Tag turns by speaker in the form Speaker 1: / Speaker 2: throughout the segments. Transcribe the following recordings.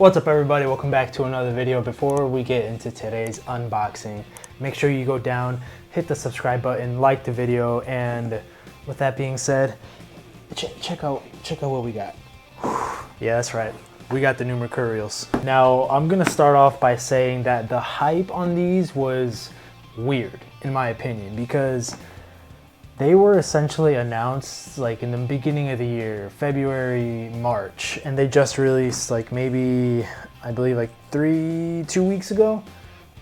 Speaker 1: What's up everybody, welcome back to another video. Before we get into today's unboxing, make sure you go down, hit the subscribe button, like the video, and with that being said, check out what we got. Yeah, that's right, we got the new Mercurials. Now, I'm gonna start off by saying that the hype on these was weird, in my opinion, because they were essentially announced like in the beginning of the year, February, March, and they just released like maybe, I believe like 2 weeks ago.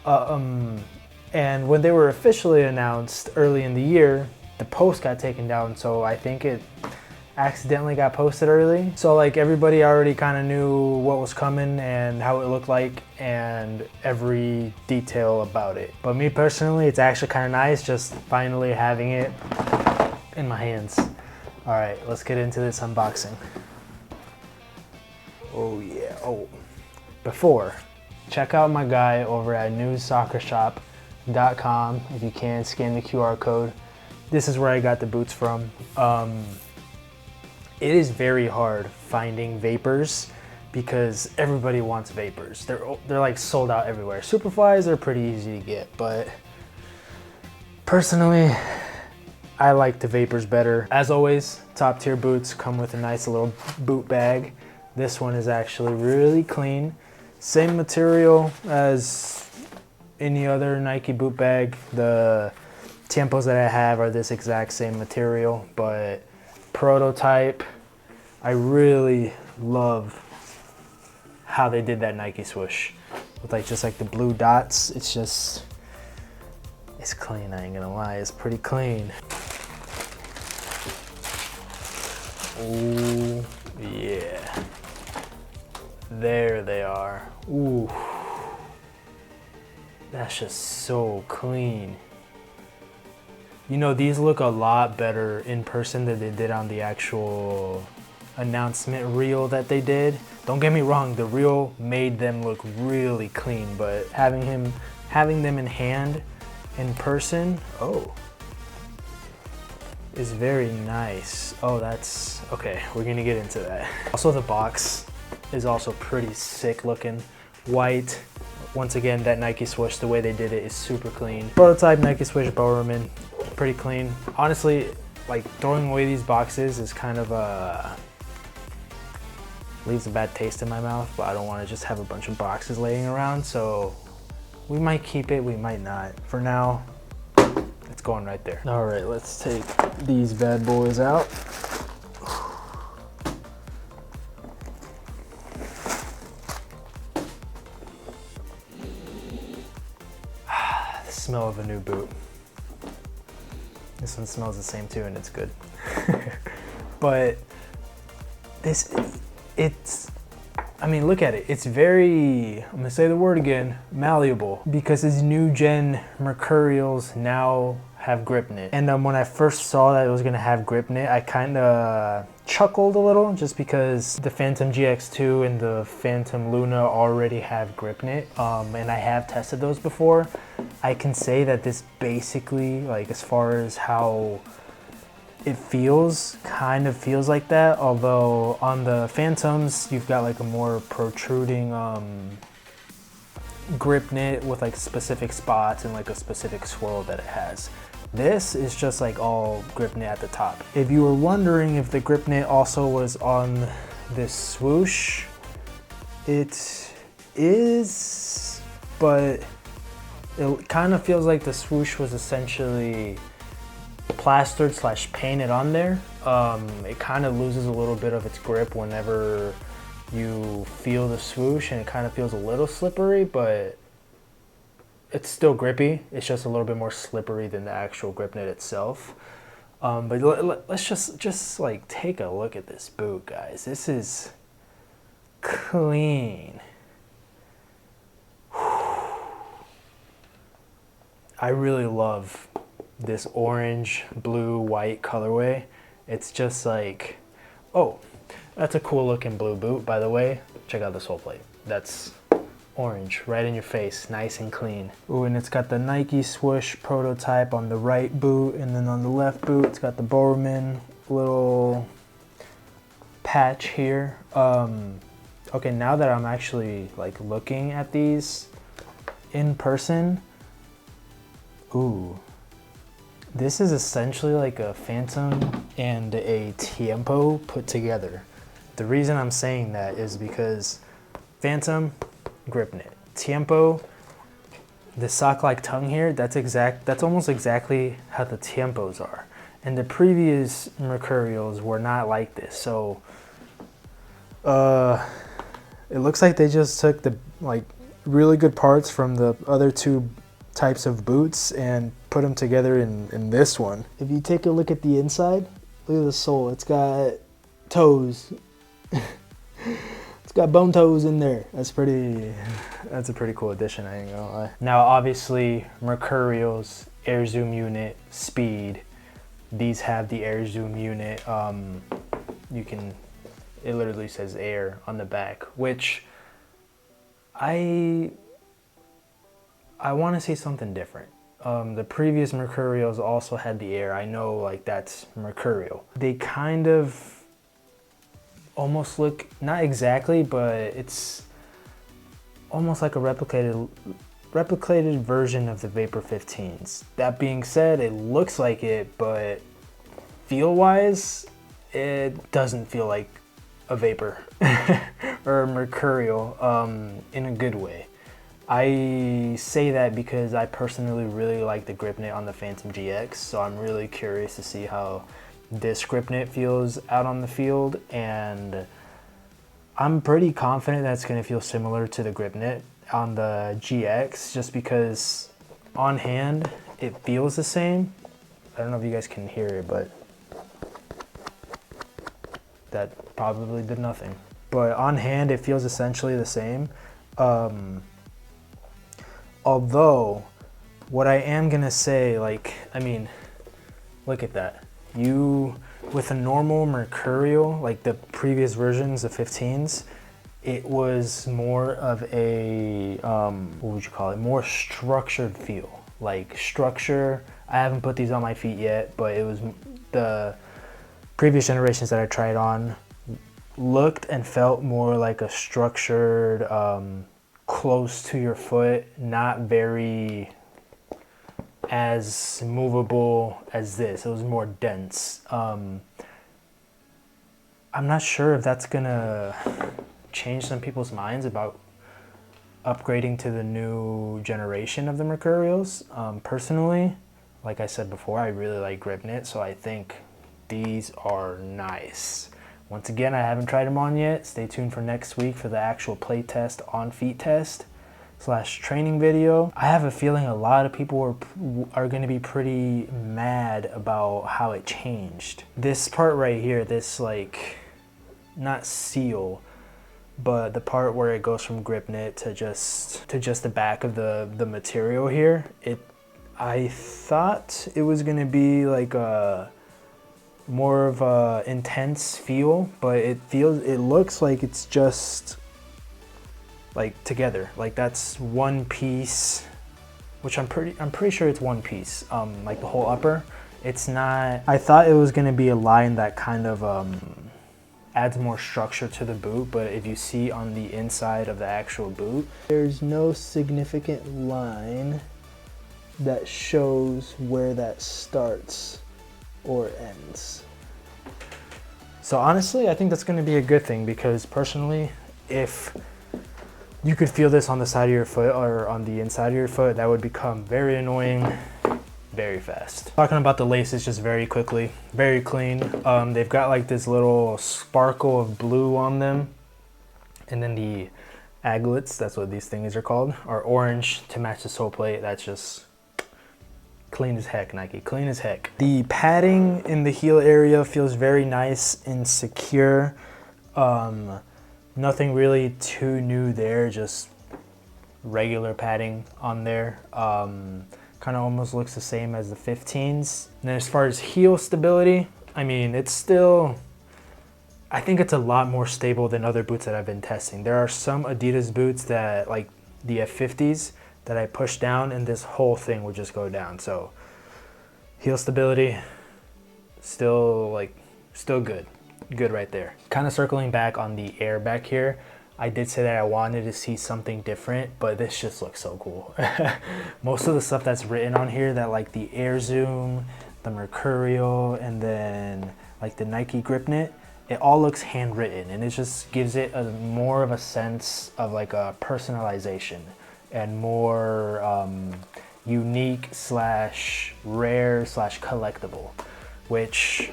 Speaker 1: And when they were officially announced early in the year, the post got taken down, so I think it accidentally got posted early. So like everybody already kind of knew what was coming and how it looked like and every detail about it. But me personally, it's actually kind of nice just finally having it in my hands. All right, let's get into this unboxing. Oh yeah, before, check out my guy over at newsoccershop.com. If you can, scan the QR code. This is where I got the boots from. It is very hard finding Vapors because everybody wants Vapors. They're like sold out everywhere. Superflies are pretty easy to get, but personally, I like the Vapors better. As always, top tier boots come with a nice little boot bag. This one is actually really clean. Same material as any other Nike boot bag. The Tiempos that I have are this exact same material, but prototype. I really love how they did that Nike swoosh with like just like the blue dots. It's clean, I ain't gonna lie, it's pretty clean. Oh yeah, there they are. Ooh, that's just so clean. You know, these look a lot better in person than they did on the actual announcement reel that they did. Don't get me wrong, the reel made them look really clean, but having them in hand in person, is very nice. Oh, that's okay, we're gonna get into that. Also, the box is also pretty sick looking. White. Once again, that Nike swoosh, the way they did it is super clean. Prototype Nike swoosh Bowerman, pretty clean. Honestly, like throwing away these boxes is kind of leaves a bad taste in my mouth, but I don't want to just have a bunch of boxes laying around, so we might keep it, we might not. For now, it's going right there. All right, let's take these bad boys out. The smell of a new boot. This one smells the same too, and it's good. But I mean, look at it. It's very, I'm gonna say the word again, malleable, because these new gen Mercurials now have grip knit. And when I first saw that it was gonna have grip knit, I kind of chuckled a little, just because the Phantom GX2 and the Phantom Luna already have grip knit, and I have tested those before. I can say that this basically, like as far as how it feels, kind of feels like that, although on the Phantoms you've got like a more protruding grip knit with like specific spots and like a specific swirl that it has. This is just like all grip knit at the top. If you were wondering if the grip knit also was on this swoosh, it is, but it kind of feels like the swoosh was essentially plastered / painted on there. It kind of loses a little bit of its grip whenever you feel the swoosh, and it kind of feels a little slippery, but it's still grippy. It's just a little bit more slippery than the actual grip knit itself. But let's just like take a look at this boot, guys. This is clean. I really love this orange, blue, white colorway. It's just like, oh, that's a cool looking blue boot, by the way. Check out this whole plate. That's orange, right in your face, nice and clean. Ooh, and it's got the Nike swoosh prototype on the right boot, and then on the left boot, it's got the Bowerman little patch here. Okay, now that I'm actually like looking at these in person, ooh, this is essentially like a Phantom and a Tiempo put together. The reason I'm saying that is because Phantom, grip knit. Tiempo, the sock-like tongue here, that's almost exactly how the Tiempos are. And the previous Mercurials were not like this. So it looks like they just took the like really good parts from the other two types of boots and put them together in this one. If you take a look at the inside, look at the sole. It's got toes. It's got bone toes in there. That's a pretty cool addition, I ain't gonna lie. Now obviously Mercurials, air zoom unit, speed. These have the air zoom unit. It literally says air on the back, which I want to see something different. The previous Mercurials also had the air. I know like that's Mercurial. They kind of almost look, not exactly, but it's almost like a replicated version of the Vapor 15s. That being said, it looks like it, but feel-wise, it doesn't feel like a Vapor or a Mercurial in a good way. I say that because I personally really like the grip knit on the Phantom GX, so I'm really curious to see how this grip knit feels out on the field, and I'm pretty confident that it's going to feel similar to the grip knit on the GX, just because on hand it feels the same. I don't know if you guys can hear it, but that probably did nothing. But on hand it feels essentially the same. Although what I am gonna say, like, I mean, look at that. With a normal Mercurial, like the previous versions of 15s, it was more of a, what would you call it? More structured feel. Like structure, I haven't put these on my feet yet, but it was the previous generations that I tried on looked and felt more like a structured, close to your foot, not very as movable as this. It was more dense. I'm not sure if that's gonna change some people's minds about upgrading to the new generation of the Mercurials. Personally, like I said before, I really like grip knit, so I think these are nice. Once again, I haven't tried them on yet. Stay tuned for next week for the actual play test on feet test / training video. I have a feeling a lot of people are going to be pretty mad about how it changed. This part right here, this like, not seal, but the part where it goes from grip knit to just the back of the material here, I thought it was going to be like a more of a intense feel, but it looks like it's just like together, like that's one piece, which I'm pretty sure it's one piece. Like the whole upper, it's not. I thought it was gonna be a line that kind of adds more structure to the boot, but if you see on the inside of the actual boot, there's no significant line that shows where that starts or ends. So honestly, I think that's going to be a good thing, because personally, if you could feel this on the side of your foot or on the inside of your foot, that would become very annoying very fast. Talking about the laces just very quickly, very clean. They've got like this little sparkle of blue on them, and then the aglets, that's what these things are called, are orange to match the sole plate. That's just clean as heck, Nike, clean as heck. The padding in the heel area feels very nice and secure. Nothing really too new there, just regular padding on there. Kind of almost looks the same as the 15s. And then as far as heel stability, I mean, it's still, I think it's a lot more stable than other boots that I've been testing. There are some Adidas boots that, like the F50s, that I push down and this whole thing would just go down. So heel stability, still good right there. Kind of circling back on the air back here, I did say that I wanted to see something different, but this just looks so cool. Most of the stuff that's written on here, that like the Air Zoom, the Mercurial, and then like the Nike grip knit, it all looks handwritten, and it just gives it a more of a sense of like a personalization and more unique slash rare slash collectible, which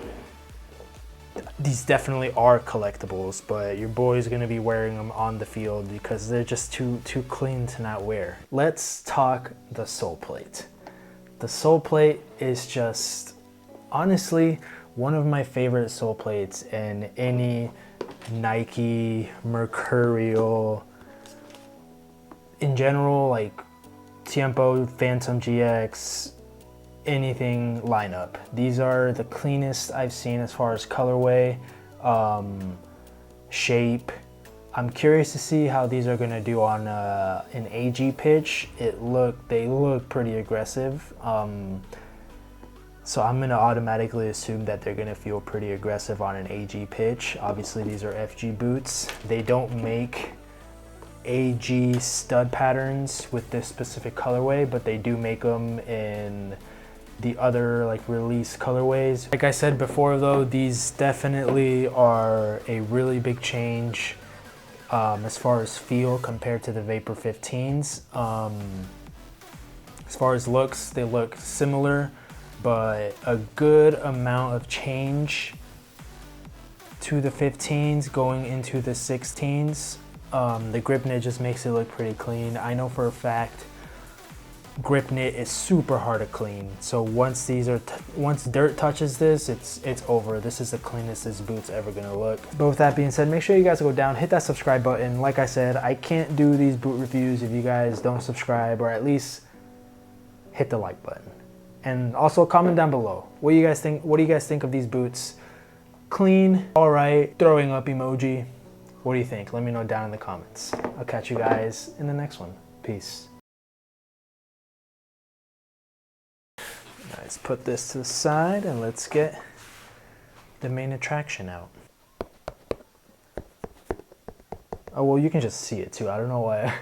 Speaker 1: these definitely are collectibles, but your boy's gonna be wearing them on the field because they're just too clean to not wear. Let's talk the sole plate. The sole plate is just honestly one of my favorite sole plates in any Nike, Mercurial, in general, like Tiempo, Phantom GX, anything lineup. These are the cleanest I've seen as far as colorway, shape. I'm curious to see how these are gonna do on an AG pitch. They look pretty aggressive. So I'm gonna automatically assume that they're gonna feel pretty aggressive on an AG pitch. Obviously these are FG boots. They don't make AG stud patterns with this specific colorway, but they do make them in the other like release colorways. Like I said before though, these definitely are a really big change as far as feel compared to the Vapor 15s. As far as looks, they look similar, but a good amount of change to the 15s going into the 16s. The grip knit just makes it look pretty clean. I know for a fact grip knit is super hard to clean, so once dirt touches this, it's over. This is the cleanest this boot's ever gonna look. But with that being said, make sure you guys go down, hit that subscribe button. Like I said, I can't do these boot reviews if you guys don't subscribe, or at least hit the like button. And also comment down below, what do you guys think of these boots? Clean, all right, throwing up emoji. What do you think? Let me know down in the comments. I'll catch you guys in the next one. Peace. Let's put this to the side and let's get the main attraction out. Oh, well, you can just see it too. I don't know why.